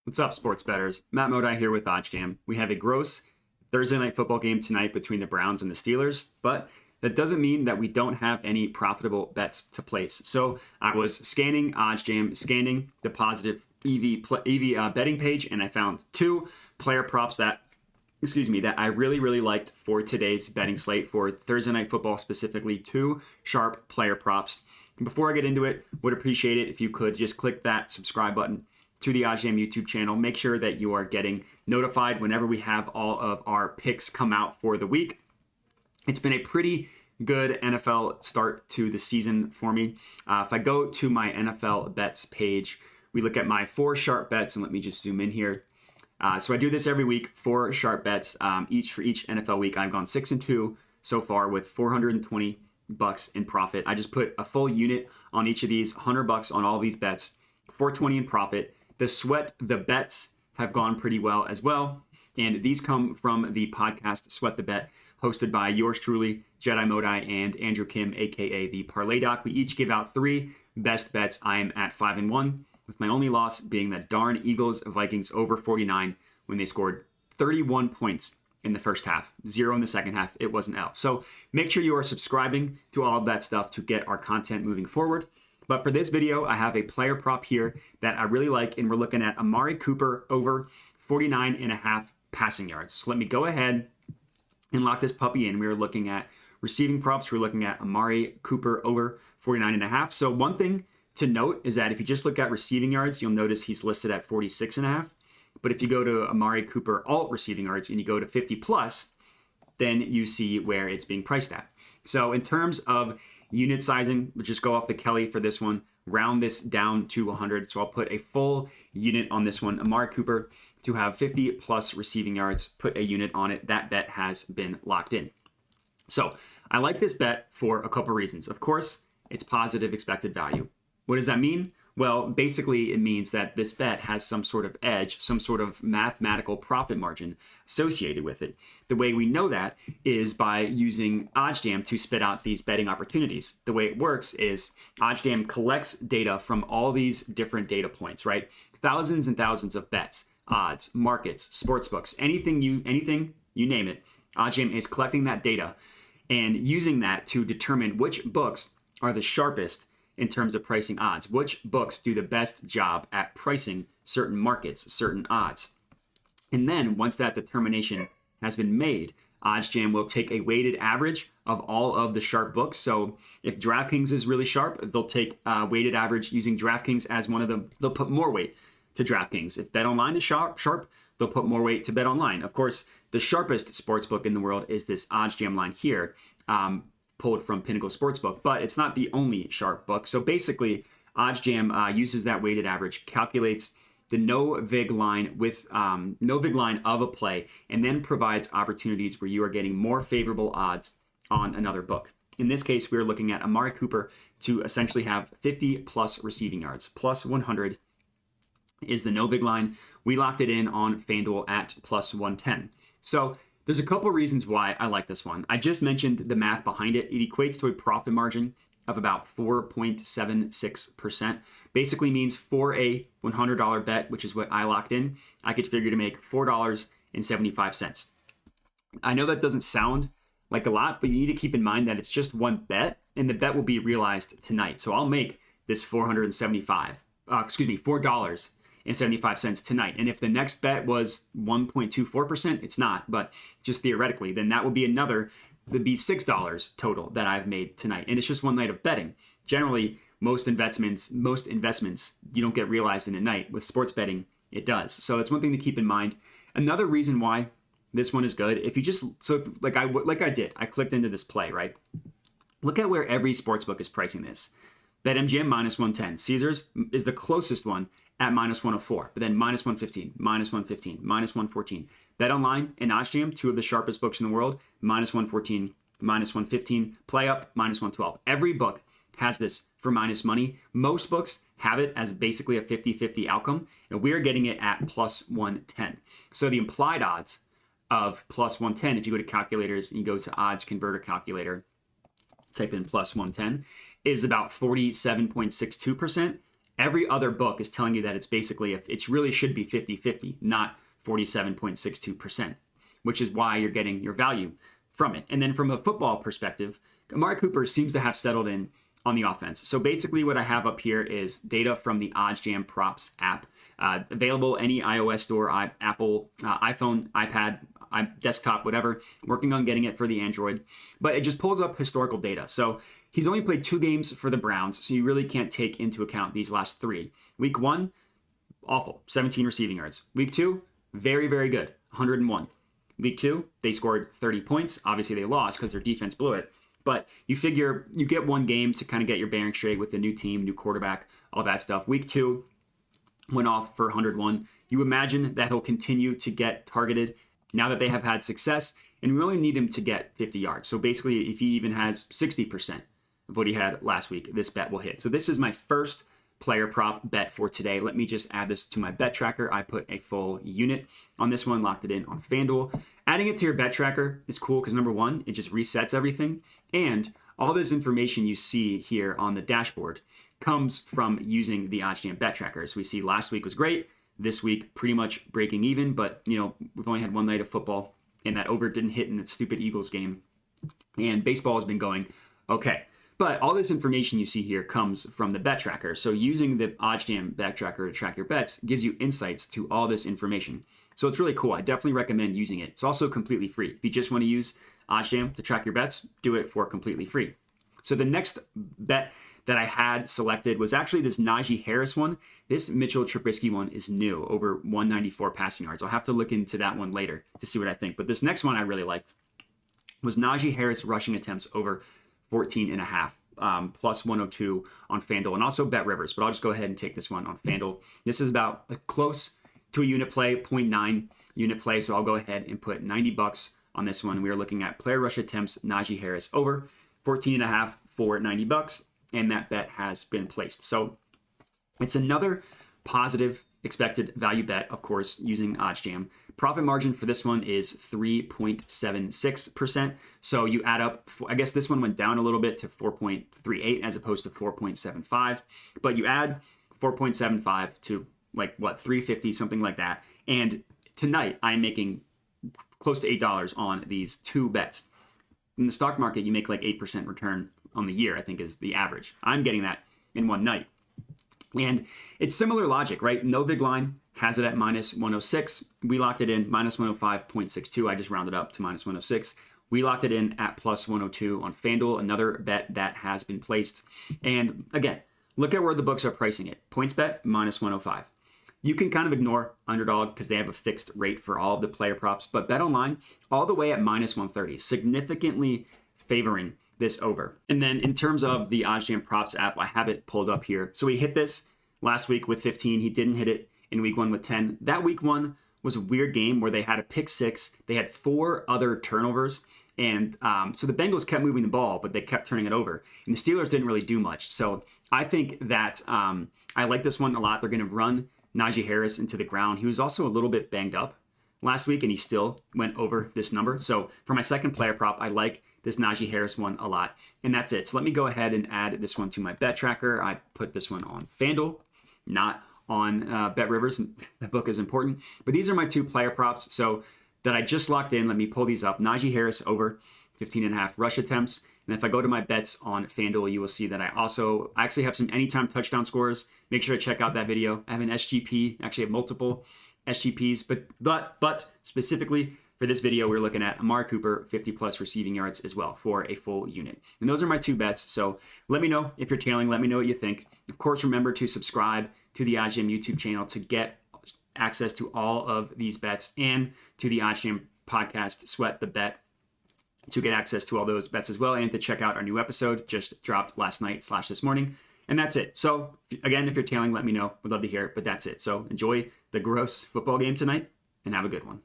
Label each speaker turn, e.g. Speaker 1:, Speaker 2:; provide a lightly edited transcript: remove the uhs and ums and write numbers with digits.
Speaker 1: What's up, sports bettors? Matt Modi here with OddsJam. We have a gross Thursday night football game tonight between the Browns and the Steelers, but that doesn't mean that we don't have any profitable bets to place. So I was scanning OddsJam, scanning the positive EV betting page, and I found two player props that I really liked for today's betting slate for Thursday night football, specifically two sharp player props. And before I get into it, would appreciate it if you could just click that subscribe button to the OddsJam YouTube channel. Make sure that you are getting notified whenever we have all of our picks come out for the week. It's been a pretty good NFL start to the season for me. If I go to my NFL bets page, we look at my 4 sharp bets, and let me just zoom in here. So I do this every week, 4 sharp bets each for each NFL week. I've gone 6-2 so far with $420 in profit. I just put a full unit on each of these, $100 on all these bets, $420 in profit. The bets have gone pretty well as well. And these come from the podcast Sweat the Bet, hosted by yours truly, Jedi Modi, and Andrew Kim, aka the Parlay Doc. We each give out 3 best bets. I am at 5-1, with my only loss being that darn Eagles Vikings over 49 when they scored 31 points in the first half, 0 in the second half. It was an L. So make sure you are subscribing to all of that stuff to get our content moving forward. But for this video, I have a player prop here that I really like, and we're looking at Amari Cooper over 49.5 passing yards. So let me go ahead and lock this puppy in. We were looking at receiving props. We're looking at Amari Cooper over 49.5. So one thing to note is that if you just look at receiving yards, you'll notice he's listed at 46.5. But if you go to Amari Cooper alt receiving yards and you go to 50 plus, then you see where it's being priced at. So in terms of unit sizing, we'll just go off the Kelly for this one, round this down to 100. So I'll put a full unit on this one. Amari Cooper to have 50 plus receiving yards, put a unit on it. That bet has been locked in. So I like this bet for a couple reasons. Of course, it's positive expected value. What does that mean? Well, basically it means that this bet has some sort of edge, some sort of mathematical profit margin associated with it. The way we know that is by using OddsJam to spit out these betting opportunities. The way it works is OddsJam collects data from all these different data points, right? Thousands and thousands of bets, odds, markets, sportsbooks, anything you name it. OddsJam is collecting that data and using that to determine which books are the sharpest in terms of pricing odds. Which books do the best job at pricing certain markets, certain odds? And then once that determination has been made, OddsJam will take a weighted average of all of the sharp books. So if DraftKings is really sharp, they'll take a weighted average using DraftKings as one of them. They'll put more weight to DraftKings. If BetOnline is sharp, they'll put more weight to BetOnline. Of course, the sharpest sportsbook in the world is this OddsJam line here, pulled from Pinnacle Sportsbook, but it's not the only sharp book. So basically, OddsJam uses that weighted average, calculates the no vig line with no vig line of a play, and then provides opportunities where you are getting more favorable odds on another book. In this case, we're looking at Amari Cooper to essentially have 50 plus receiving yards, plus 100 is the no vig line. We locked it in on FanDuel at plus 110. So there's a couple reasons why I like this one. I just mentioned the math behind it. It equates to a profit margin of about 4.76%. Basically means for a $100 bet, which is what I locked in, I could figure to make $4.75. I know that doesn't sound like a lot, but you need to keep in mind that it's just one bet, and the bet will be realized tonight. So I'll make this $4.75 tonight. And if the next bet was 1.24%, it's not, but just theoretically, then that would be would be $6 total that I've made tonight. And it's just one night of betting. Generally, most investments, you don't get realized in a night. With sports betting, it does. So it's one thing to keep in mind. Another reason why this one is good, if you just, like I did, I clicked into this play, right? Look at where every sportsbook is pricing this. BetMGM minus 110. Caesars is the closest one at minus 104, but then minus 115, minus 115, minus 114. BetOnline and OddsJam, two of the sharpest books in the world, minus 114, minus 115. PlayUp, minus 112. Every book has this for minus money. Most books have it as basically a 50-50 outcome, and we're getting it at plus 110. So the implied odds of plus 110, if you go to calculators and you go to odds converter calculator, type in plus 110, is about 47.62%. Every other book is telling you that it's basically, it really should be 50-50, not 47.62%, which is why you're getting your value from it. And then from a football perspective, Amari Cooper seems to have settled in on the offense. So basically what I have up here is data from the OddsJam props app, available any iOS store, Apple, iPhone, iPad, desktop, whatever. Working on getting it for the Android, but it just pulls up historical data. So he's only played 2 games for the Browns, so you really can't take into account these last 3. Week 1, awful, 17 receiving yards. Week 2, very, very good, 101. Week 2, they scored 30 points. Obviously they lost because their defense blew it. But you figure you get 1 game to kind of get your bearings straight with the new team, new quarterback, all that stuff. Week 2 went off for 101. You imagine that he'll continue to get targeted now that they have had success, and we only need him to get 50 yards. So basically, if he even has 60% of what he had last week, this bet will hit. So this is my first player prop bet for today. Let me just add this to my bet tracker. I put a full unit on this one, locked it in on FanDuel. Adding it to your bet tracker is cool because number 1, it just resets everything. And all this information you see here on the dashboard comes from using the OddsJam bet tracker. So we see last week was great. This week, pretty much breaking even, but we've only had 1 night of football, and that over didn't hit in the stupid Eagles game. And baseball has been going okay. But all this information you see here comes from the bet tracker. So using the OddsJam bet tracker to track your bets gives you insights to all this information. So it's really cool. I definitely recommend using it. It's also completely free. If you just want to use OddsJam to track your bets, do it for completely free. So the next bet that I had selected was actually this Najee Harris one. This Mitchell Trubisky one is new, over 194 passing yards. I'll have to look into that one later to see what I think. But this next one I really liked was Najee Harris rushing attempts over 14.5, plus 102 on FanDuel, and also Bet Rivers. But I'll just go ahead and take this one on FanDuel. This is about close to a unit play, 0.9 unit play. So I'll go ahead and put $90 on this one. We are looking at player rush attempts, Najee Harris over 14.5 for $90. And that bet has been placed. So it's another positive expected value bet, of course, using OddsJam. Profit margin for this one is 3.76%. So you add up, I guess this one went down a little bit to 4.38 as opposed to 4.75. But you add 4.75 to 350, something like that. And tonight I'm making close to $8 on these 2 bets. In the stock market, you make 8% return on the year, I think is the average. I'm getting that in 1 night. And it's similar logic, right? No big line has it at minus 106. We locked it in minus 105.62. I just rounded up to minus 106. We locked it in at plus 102 on FanDuel, another bet that has been placed. And again, look at where the books are pricing it. PointsBet, minus 105. You can kind of ignore Underdog because they have a fixed rate for all of the player props, but BetOnline all the way at minus 130, significantly favoring this over. And then in terms of the OddsJam props app, I have it pulled up here. So he hit this last week with 15. He didn't hit it in week 1 with 10. That week 1 was a weird game where they had a pick 6. They had 4 other turnovers. And so the Bengals kept moving the ball, but they kept turning it over. And the Steelers didn't really do much. So I think that I like this one a lot. They're going to run Najee Harris into the ground. He was also a little bit banged up last week, and he still went over this number. So for my second player prop, I like this Najee Harris one a lot. And that's it. So let me go ahead and add this one to my bet tracker. I put this one on FanDuel, not on Bet Rivers. That book is important. But these are my 2 player props. So that I just locked in. Let me pull these up. Najee Harris over 15.5 rush attempts. And if I go to my bets on FanDuel, you will see that I actually have some anytime touchdown scores. Make sure to check out that video. I have an SGP, actually have multiple SGPs, but specifically for this video, we're looking at Amari Cooper, 50 plus receiving yards as well for a full unit. And those are my 2 bets. So let me know if you're tailing. Let me know what you think. Of course, remember to subscribe to the OddsJam YouTube channel to get access to all of these bets, and to the OddsJam podcast, Sweat the Bet, to get access to all those bets as well, and to check out our new episode just dropped last night / this morning. And that's it. So again, if you're tailing, let me know. Would love to hear it, but that's it. So enjoy the gross football game tonight and have a good one.